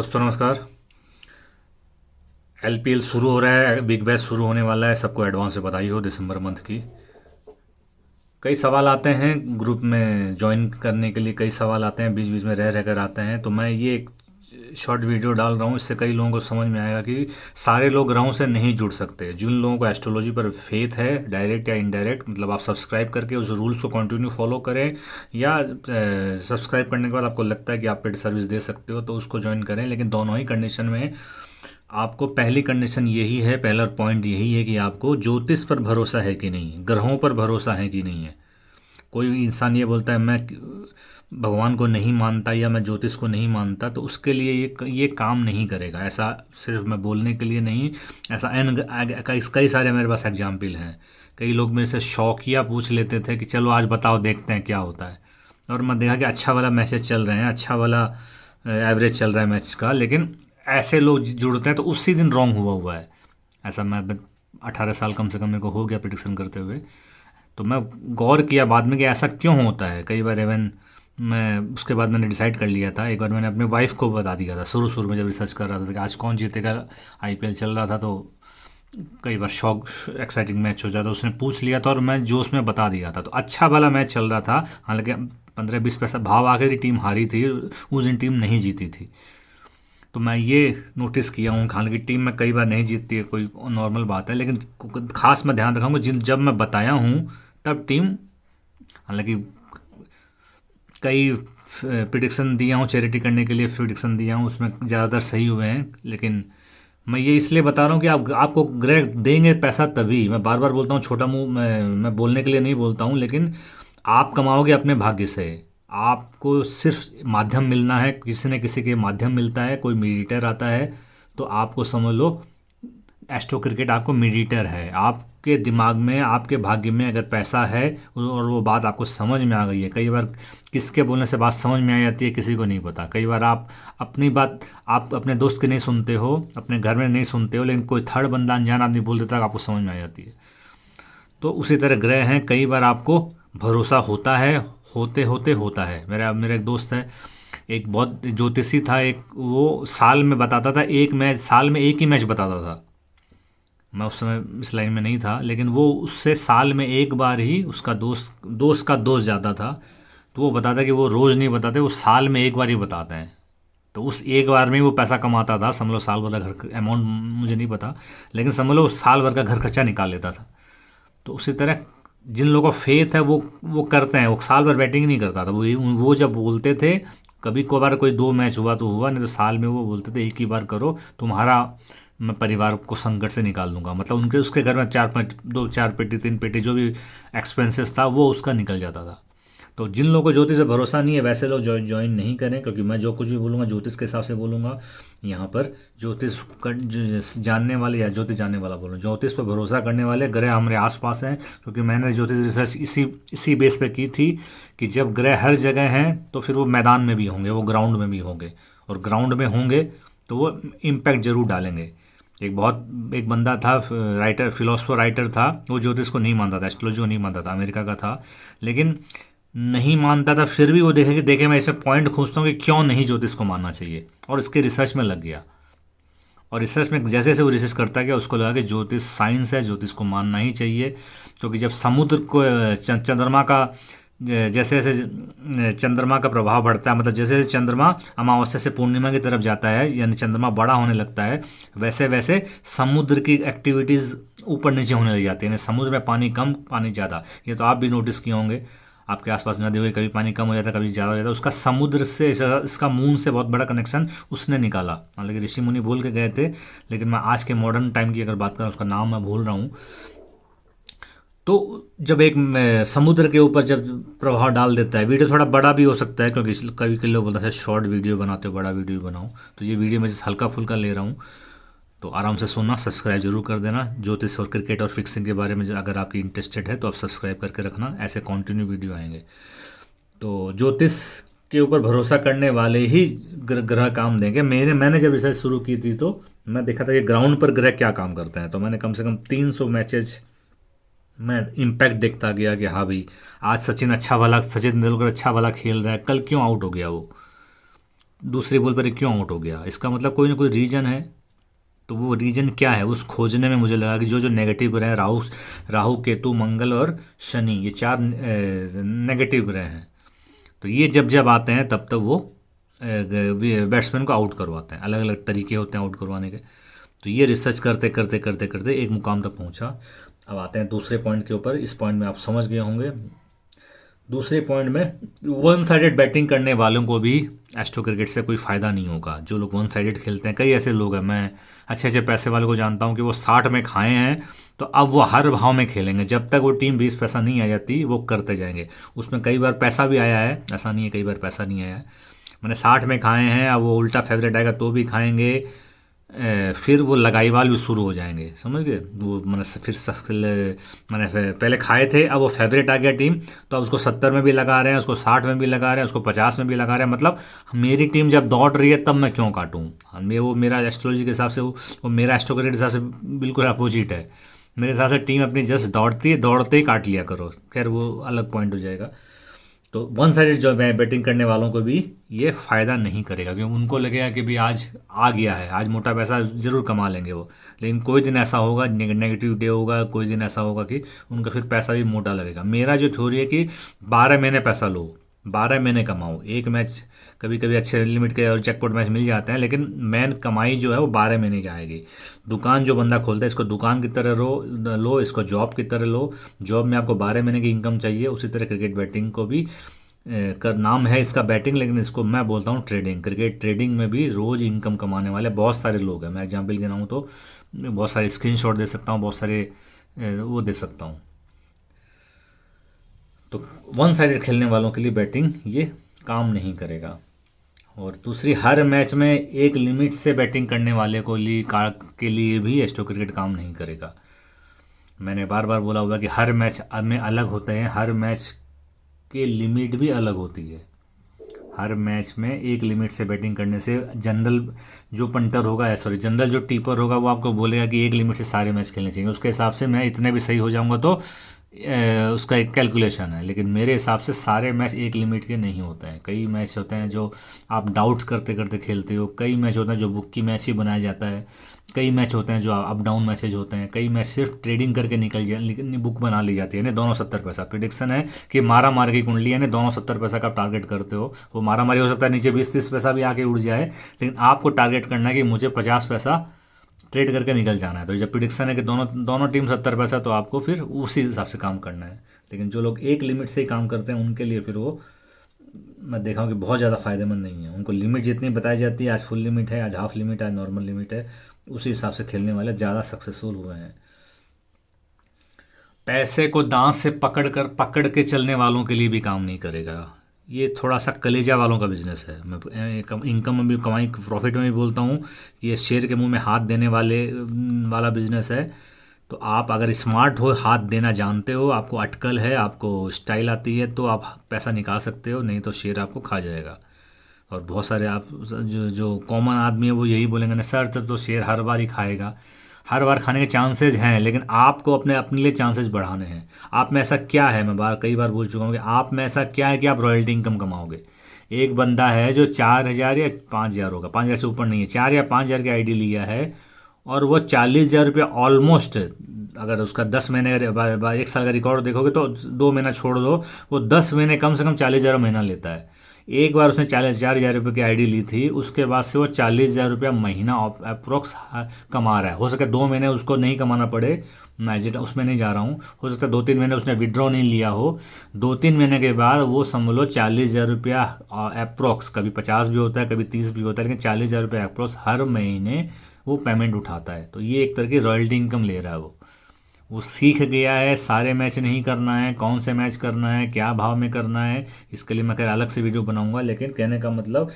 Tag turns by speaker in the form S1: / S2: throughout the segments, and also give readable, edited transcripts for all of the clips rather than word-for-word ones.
S1: दोस्तों नमस्कार। एलपीएल शुरू हो रहा है, बिग बैश शुरू होने वाला है। सबको एडवांस से बधाई हो दिसंबर मंथ की। कई सवाल आते हैं ग्रुप में ज्वाइन करने के लिए, कई सवाल आते हैं बीच बीच में रह रहकर आते हैं। तो मैं ये एक शॉर्ट वीडियो डाल रहा हूँ, इससे कई लोगों को समझ में आएगा कि सारे लोग ग्रहों से नहीं जुड़ सकते। जिन लोगों को एस्ट्रोलॉजी पर फेथ है, डायरेक्ट या इनडायरेक्ट, मतलब आप सब्सक्राइब करके उस रूल्स को कंटिन्यू फॉलो करें, या सब्सक्राइब करने के बाद आपको लगता है कि आप पेड सर्विस दे सकते हो तो उसको ज्वाइन करें। लेकिन दोनों ही कंडीशन में आपको, पहली कंडीशन यही है, पहला पॉइंट यही है कि आपको ज्योतिष पर भरोसा है कि नहीं, ग्रहों पर भरोसा है कि नहीं है। कोई इंसान ये बोलता है मैं भगवान को नहीं मानता या मैं ज्योतिष को नहीं मानता, तो उसके लिए ये काम नहीं करेगा। ऐसा सिर्फ मैं बोलने के लिए नहीं, ऐसा कई सारे मेरे पास एग्जाम्पल हैं। कई लोग मेरे से शौकिया पूछ लेते थे कि चलो आज बताओ, देखते हैं क्या होता है। और मैं देखा कि अच्छा वाला मैसेज चल रहे हैं, अच्छा वाला एवरेज चल रहा है मैच का, लेकिन ऐसे लोग जुड़ते हैं तो उसी दिन रॉन्ग हुआ हुआ है। ऐसा मैं 18 साल कम से कम मेरे को हो गया प्रिडिक्शन करते हुए। तो मैं गौर किया बाद में कि ऐसा क्यों होता है। कई बार इवन मैं उसके बाद मैंने डिसाइड कर लिया था। एक बार मैंने अपने वाइफ को बता दिया था शुरू शुरू में, जब रिसर्च कर रहा था कि आज कौन जीतेगा, आईपीएल चल रहा था, तो कई बार शौक एक्साइटिंग मैच हो जाता, उसने पूछ लिया था और मैं जोश में बता दिया था। तो अच्छा वाला मैच चल रहा था, हालांकि 15-20 पैसा भाव आकर ही टीम हारी थी, उस दिन टीम नहीं जीती थी। तो मैं ये नोटिस किया हूँ, हालांकि टीम में कई बार नहीं जीतती है, कोई नॉर्मल बात है, लेकिन खास मैं ध्यान रखूँगा जिन जब मैं बताया हूँ तब टीम, हालांकि कई प्रिडिक्शन दिया हूँ चैरिटी करने के लिए, प्रिडिक्शन दिया हूँ उसमें ज़्यादातर सही हुए हैं। लेकिन मैं ये इसलिए बता रहा हूँ कि आपको ग्रह देंगे पैसा तभी। मैं बार बार बोलता हूँ, छोटा मुंह मैं बोलने के लिए नहीं बोलता हूँ, लेकिन आप कमाओगे अपने भाग्य से। आपको सिर्फ माध्यम मिलना है, किसी न किसी के माध्यम मिलता है, कोई मीडिएटर आता है, तो आपको समझ लो एस्ट्रो क्रिकेट आपको मीडिएटर है। आपके दिमाग में, आपके भाग्य में अगर पैसा है और वो बात आपको समझ में आ गई है, कई बार किसके बोलने से बात समझ में आ जाती है किसी को नहीं पता। कई बार आप अपनी बात आप अपने दोस्त की नहीं सुनते हो, अपने घर में नहीं सुनते हो, लेकिन कोई थर्ड बंदा अनजान आदमी बोल देता है, आपको समझ में आ जाती है। तो उसी तरह ग्रह हैं, कई बार आपको भरोसा होता है, होते होते होता है। मेरा एक दोस्त है, एक बहुत ज्योतिषी था, एक वो साल में बताता था, एक मैच साल में एक ही मैच बताता था। मैं उस समय इस लाइन में नहीं था, लेकिन वो उससे साल में एक बार ही, उसका दोस्त दोस्त का दोस्त ज़्यादा था, तो वो बताता कि वो रोज़ नहीं बताते, वो साल में एक बार ही बताते हैं। तो उस एक बार में ही वो पैसा कमाता था, समझ लो साल भर का घर, अमाउंट मुझे नहीं पता, लेकिन समझ लो साल भर का घर खर्चा निकाल लेता था। तो उसी तरह जिन लोगों का फेथ है वो करते हैं, वो साल भर बैटिंग नहीं करता था। वो जब बोलते थे, कभी कभार कोई 2 मैच हुआ तो हुआ, नहीं तो साल में वो बोलते थे एक ही बार करो, तुम्हारा मैं परिवार को संकट से निकाल दूंगा। मतलब उनके उसके घर में 4-5, 2-4 पेटी 3 पेटी जो भी एक्सपेंसेस था वो उसका निकल जाता था। तो जिन लोगों को ज्योतिष से भरोसा नहीं है वैसे लोग ज्वाइन नहीं करें, क्योंकि मैं जो कुछ भी बोलूँगा ज्योतिष के हिसाब से बोलूँगा। यहाँ पर ज्योतिष जानने वाले, या ज्योतिष जानने वाला बोलूँ, ज्योतिष पर भरोसा करने वाले ग्रह हमारे आसपास हैं। क्योंकि मैंने ज्योतिष रिसर्च इसी बेस पे की थी कि जब ग्रह हर जगह हैं तो फिर वो मैदान में भी होंगे, वो ग्राउंड में भी होंगे, और ग्राउंड में होंगे तो वो इम्पैक्ट जरूर डालेंगे। एक बंदा था, राइटर, फिलोसफर राइटर था, वो ज्योतिष को नहीं मानता था, एस्ट्रोलॉजी को नहीं मानता था, अमेरिका का था, लेकिन नहीं मानता था, फिर भी वो देखे मैं इसमें पॉइंट खोजता हूँ कि क्यों नहीं ज्योतिष को मानना चाहिए, और इसके रिसर्च में लग गया। और रिसर्च में जैसे जैसे वो रिसर्च करता गया उसको लगा कि ज्योतिष साइंस है, ज्योतिष को मानना ही चाहिए। क्योंकि जब समुद्र को चंद्रमा का जैसे जैसे चंद्रमा का प्रभाव बढ़ता है, मतलब जैसे जैसे चंद्रमा अमावस्या से पूर्णिमा की तरफ जाता है, यानी चंद्रमा बड़ा होने लगता है, वैसे वैसे समुद्र की एक्टिविटीज़ ऊपर नीचे होने लग जाती है। यानी समुद्र में पानी कम, पानी ज़्यादा, ये तो आप भी नोटिस किए होंगे। आपके आसपास नदी हुई, कभी पानी कम हो जाता है, कभी ज़्यादा हो जाता है। उसका समुद्र से, इसका मून से बहुत बड़ा कनेक्शन उसने निकाला। हालांकि ऋषि मुनि बोल के गए थे, लेकिन मैं आज के मॉडर्न टाइम की अगर बात करूँ, उसका नाम मैं भूल रहा हूँ। तो जब एक समुद्र के ऊपर जब प्रभाव डाल देता है, वीडियो थोड़ा बड़ा भी हो सकता है, क्योंकि कभी कभी लोग बोलते हैं शॉर्ट वीडियो बनाते हो, बड़ा वीडियो बनाओ, तो ये वीडियो मैं जैसे हल्का फुल्का ले रहा हूँ, तो आराम से सुनना, सब्सक्राइब जरूर कर देना। ज्योतिष और क्रिकेट और फिक्सिंग के बारे में अगर आपकी इंटरेस्टेड है तो आप सब्सक्राइब करके रखना, ऐसे कंटिन्यू वीडियो आएंगे। तो ज्योतिष के ऊपर भरोसा करने वाले ही ग्रह काम देंगे। मैंने जब रिसर्च शुरू की थी तो मैं देखा था कि ग्राउंड पर ग्रह क्या काम करते हैं, तो मैंने कम से कम 300 मैचेज मैं इम्पैक्ट देखता गया कि हाँ भाई, आज सचिन तेंदुलकर अच्छा वाला खेल रहा है, कल क्यों आउट हो गया वो। दूसरी बॉल पर क्यों आउट हो गया, इसका मतलब कोई ना कोई रीज़न है। तो वो रीज़न क्या है उस खोजने में मुझे लगा कि जो जो नेगेटिव ग्रह हैं, राहु राहु केतु मंगल और शनि, ये चार नेगेटिव ग्रह हैं। तो ये जब जब आते हैं तब तब वो बैट्समैन को आउट करवाते हैं। अलग अलग तरीके होते हैं आउट करवाने के। तो ये रिसर्च करते करते करते करते एक मुकाम तक पहुंचा। अब आते हैं दूसरे पॉइंट के ऊपर। इस पॉइंट में आप समझ गए होंगे। दूसरे पॉइंट में, वन साइडेड बैटिंग करने वालों को भी एस्ट्रो क्रिकेट से कोई फ़ायदा नहीं होगा। जो लोग वन साइडेड खेलते हैं, कई ऐसे लोग हैं, मैं अच्छे अच्छे पैसे वालों को जानता हूँ कि वो 60 में खाए हैं तो अब वो हर भाव में खेलेंगे। जब तक वो टीम 20 पैसा नहीं आ जाती वो करते जाएंगे। उसमें कई बार पैसा भी आया है, ऐसा नहीं है कई बार पैसा नहीं आया है। मैंने 60 में खाए हैं, अब वो उल्टा फेवरेट आएगा तो भी खाएंगे। फिर वो लगाई वाल भी शुरू हो जाएंगे, समझ गए। वो मैंने मैंने पहले खाए थे, अब वो फेवरेट आ गया टीम, तो अब उसको 70 में भी लगा रहे हैं, उसको 60 में भी लगा रहे हैं, उसको 50 में भी लगा रहे हैं। मतलब मेरी टीम जब दौड़ रही है तब मैं क्यों काटूँ। मैं वो मेरा एस्ट्रोलॉजी के हिसाब से वो मेरा एस्ट्रोक्रेट के हिसाब से बिल्कुल अपोजिट है। मेरे हिसाब से टीम अपनी जस्ट दौड़ती है, दौड़ते ही काट लिया करो। खैर वो अलग पॉइंट हो जाएगा। तो वन साइडेड जो बैटिंग करने वालों को भी ये फ़ायदा नहीं करेगा, क्योंकि उनको लगेगा कि भाई आज आ गया है, आज मोटा पैसा ज़रूर कमा लेंगे वो। लेकिन कोई दिन ऐसा होगा, नेगेटिव डे होगा, कोई दिन ऐसा होगा कि उनका फिर पैसा भी मोटा लगेगा। मेरा जो थ्योरी है कि 12 महीने पैसा लो, 12 महीने कमाओ। एक मैच कभी कभी अच्छे लिमिट के और जैकपॉट मैच मिल जाते हैं, लेकिन मेन कमाई जो है वो 12 महीने की आएगी। दुकान जो बंदा खोलता है, इसको दुकान की तरह लो, इसको जॉब की तरह लो। जॉब में आपको 12 महीने की इनकम चाहिए, उसी तरह क्रिकेट बैटिंग को भी का नाम है इसका बैटिंग, लेकिन इसको मैं बोलता हूँ ट्रेडिंग। क्रिकेट ट्रेडिंग में भी रोज़ इनकम कमाने वाले बहुत सारे लोग हैं। मैं एग्जाम्पल गिनाऊँ तो बहुत सारे स्क्रीनशॉट दे सकता हूँ, बहुत सारे वो दे सकता हूँ। तो वन साइडेड खेलने वालों के लिए बैटिंग ये काम नहीं करेगा। और दूसरी, हर मैच में एक लिमिट से बैटिंग करने वाले के लिए भी एस्ट्रो क्रिकेट काम नहीं करेगा। मैंने बार बार बोला हुआ कि हर मैच में अलग होते हैं, हर मैच की लिमिट भी अलग होती है। हर मैच में एक लिमिट से बैटिंग करने से जनरल जो पंटर होगा, जनरल जो टीपर होगा, वो आपको बोलेगा कि एक लिमिट से सारे मैच खेलने चाहिए। उसके हिसाब से मैं इतने भी सही हो जाऊंगा तो उसका एक कैलकुलेशन है। लेकिन मेरे हिसाब से सारे मैच एक लिमिट के नहीं होते हैं। कई मैच होते हैं जो आप डाउट्स करते करते खेलते हो, कई मैच होते हैं जो बुक की मैच ही बनाया जाता है, कई मैच होते हैं जो अप डाउन मैचेज होते हैं, कई मैच सिर्फ ट्रेडिंग करके लेकिन बुक बना ली जाती है। यानी दोनों 70 पैसा प्रिडिक्शन है कि मारा मार की कुंडली, यानी दोनों 70 पैसा का आप टारगेट करते हो। वो मारा मारी हो सकता है नीचे 20-30 पैसा भी आके उड़ जाए, लेकिन आपको टारगेट करना है कि मुझे 50 पैसा ट्रेड करके निकल जाना है। तो जब प्रिडिक्शन है कि दोनों दोनों टीम 70 पैसा, तो आपको फिर उसी हिसाब से काम करना है। लेकिन जो लोग एक लिमिट से ही काम करते हैं उनके लिए फिर वो मैं देखा हूँ कि बहुत ज़्यादा फ़ायदेमंद नहीं है। उनको लिमिट जितनी बताई जाती है, आज फुल लिमिट है, आज हाफ लिमिट है, आज नॉर्मल लिमिट है, उसी हिसाब से खेलने वाले ज़्यादा सक्सेसफुल हुए हैं। पैसे को दांत से पकड़ के चलने वालों के लिए भी काम नहीं करेगा। ये थोड़ा सा कलेजा वालों का बिजनेस है। मैं इनकम में भी, कमाई प्रॉफिट में भी बोलता हूँ, ये शेर के मुंह में हाथ देने वाला बिजनेस है। तो आप अगर स्मार्ट हो, हाथ देना जानते हो, आपको अटकल है, आपको स्टाइल आती है, तो आप पैसा निकाल सकते हो, नहीं तो शेर आपको खा जाएगा। और बहुत सारे आप जो जो कॉमन आदमी है वो यही बोलेंगे ना सर, तब तो शेर हर बार ही खाएगा। हर बार खाने के चांसेस हैं, लेकिन आपको अपने लिए चांसेस बढ़ाने हैं। आप में ऐसा क्या है, मैं कई बार बोल चुका हूँ कि आप में ऐसा क्या है कि आप रॉयल्टी इनकम कमाओगे। एक बंदा है जो 4,000 या 5,000 होगा, 5,000 से ऊपर नहीं है, 4 या 5,000 की आईडी लिया है, और वो 40,000 रुपया ऑलमोस्ट, अगर उसका 10 महीने एक साल का रिकॉर्ड देखोगे तो 2 महीना छोड़ दो, वो 10 महीने कम से कम 40,000 महीना लेता है। एक बार उसने 4,000 रुपये की आईडी ली थी, उसके बाद से वो 40,000 रुपया महीना अप्रोक्स कमा रहा है। हो सकता है 2 महीने उसको नहीं कमाना पड़े, मैं उसमें नहीं जा रहा हूँ। हो सकता है 2-3 महीने उसने विड्रॉ नहीं लिया हो, 2-3 महीने के बाद वो समझ लो 40,000 रुपया अप्रोक्स, कभी 50 भी होता है, कभी 30 भी होता है, लेकिन 40,000 रुपया अप्रोक्स हर महीने वो पेमेंट उठाता है। तो ये एक तरह की रॉयल्टी इनकम ले रहा है। वो सीख गया है सारे मैच नहीं करना है, कौन से मैच करना है, क्या भाव में करना है। इसके लिए मैं अलग से वीडियो बनाऊंगा, लेकिन कहने का मतलब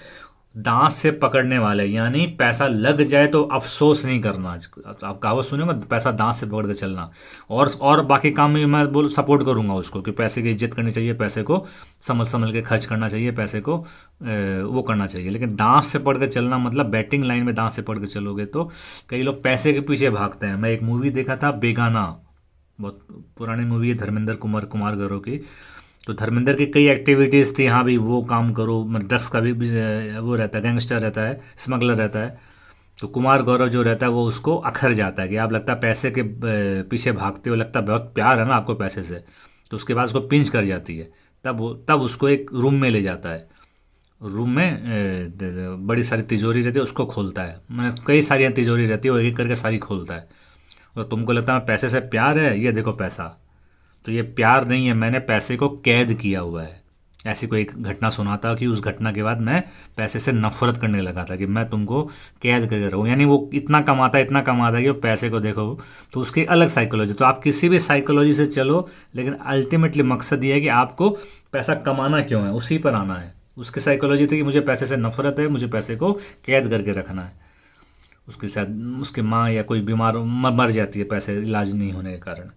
S1: दांत से पकड़ने वाले, यानी पैसा लग जाए तो अफसोस नहीं करना। आप कहावत सुनेंगे, पैसा दांत से पकड़ के चलना। और बाकी काम में मैं सपोर्ट करूंगा उसको कि पैसे की इज्जत करनी चाहिए, पैसे को समझ के खर्च करना चाहिए, पैसे को वो करना चाहिए। लेकिन दांत से पकड़ के चलना मतलब बैटिंग लाइन में दांत से पकड़ के चलोगे तो कई लोग पैसे के पीछे भागते हैं। मैं एक मूवी देखा था बेगाना, बहुत पुरानी मूवी है, धर्मेंद्र कुमार गौरव की। तो धर्मेंद्र की कई एक्टिविटीज़ थी, हाँ भी वो काम करो, ड्रग्स का भी वो रहता है, गैंगस्टर रहता है, स्मगलर रहता है। तो कुमार गौरव जो रहता है वो उसको अखर जाता है कि आप लगता है पैसे के पीछे भागते हो, लगता है बहुत प्यार है ना आपको पैसे से। तो उसके बाद उसको पिंच कर जाती है। तब उसको एक रूम में ले जाता है। रूम में बड़ी सारी तिजोरी रहती है, उसको खोलता है, मैं कई सारी तिजोरी रहती है, वो एक एक करके सारी खोलता है। और तुमको लगता है पैसे से प्यार है, ये देखो पैसा। तो ये प्यार नहीं है, मैंने पैसे को कैद किया हुआ है। ऐसी कोई एक घटना सुनाता कि उस घटना के बाद मैं पैसे से नफरत करने लगा था कि मैं तुमको कैद करके रहूँ। यानी वो इतना कमाता है कि वो पैसे को देखो। तो उसकी अलग साइकोलॉजी। तो आप किसी भी साइकोलॉजी से चलो, लेकिन अल्टीमेटली मकसद ये है कि आपको पैसा कमाना क्यों है, उसी पर आना है। उसकी साइकोलॉजी थी कि मुझे पैसे से नफरत है, मुझे पैसे को कैद करके रखना है। उसके साथ उसकी माँ या कोई बीमार मर जाती है पैसे इलाज नहीं होने के कारण।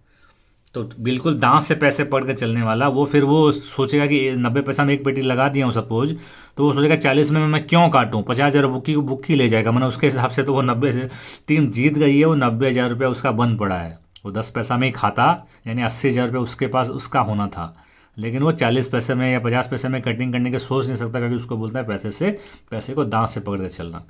S1: तो बिल्कुल दांत से पैसे पड़ के चलने वाला वो, फिर वो सोचेगा कि 90 पैसा में एक पेटी लगा दिया हूँ सपोज, तो वो सोचेगा 40 में मैं क्यों काटूँ, 50,000 बुक्की ले जाएगा। मैंने उसके हिसाब से तो वो 90 से टीम जीत गई है, वो 90,000 रुपया उसका बंद पड़ा है। वो 10 पैसा में ही खाता, यानी 80,000 रुपया उसके पास उसका होना था। लेकिन वो 40 पैसे में या 50 पैसे में कटिंग करने की सोच नहीं सकता, क्योंकि उसको बोलता है पैसे को दांत से पकड़ के चलना।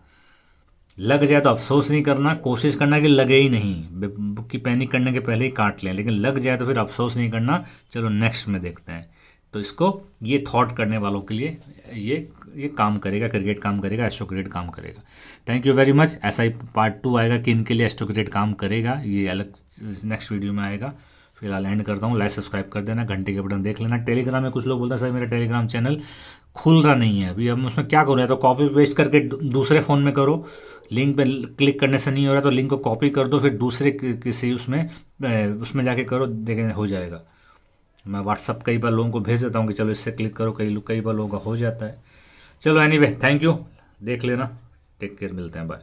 S1: लग जाए तो अफसोस नहीं करना, कोशिश करना कि लगे ही नहीं, बुक की पैनिक करने के पहले ही काट लें। लेकिन लग जाए तो फिर अफसोस नहीं करना, चलो नेक्स्ट में देखते हैं। तो इसको, ये थॉट करने वालों के लिए ये काम करेगा, क्रिकेट काम करेगा, एस्ट्रो क्रिकेट काम करेगा। Thank you very much. ऐसा ही पार्ट 2 आएगा कि इनके लिए एस्ट्रो क्रिकेट काम करेगा, ये अलग नेक्स्ट वीडियो में आएगा। फिलहाल एंड करता हूँ। लाइक सब्सक्राइब कर देना, घंटे के बटन देख लेना। टेलीग्राम में कुछ लोग बोलते हैं सर मेरा टेलीग्राम चैनल खुल रहा नहीं है अभी, अब उसमें क्या करूँ, या तो कॉपी पेस्ट करके दूसरे फ़ोन में करो, लिंक पे क्लिक करने से नहीं हो रहा तो लिंक को कॉपी कर दो, फिर दूसरे किसी उसमें जाके करो, देखें हो जाएगा। मैं व्हाट्सअप कई बार लोगों को भेज देता हूँ कि चलो इससे क्लिक करो, कई बार लोगों का हो जाता है। चलो एनीवे, थैंक यू, देख लेना, टेक केयर, मिलते हैं, बाय।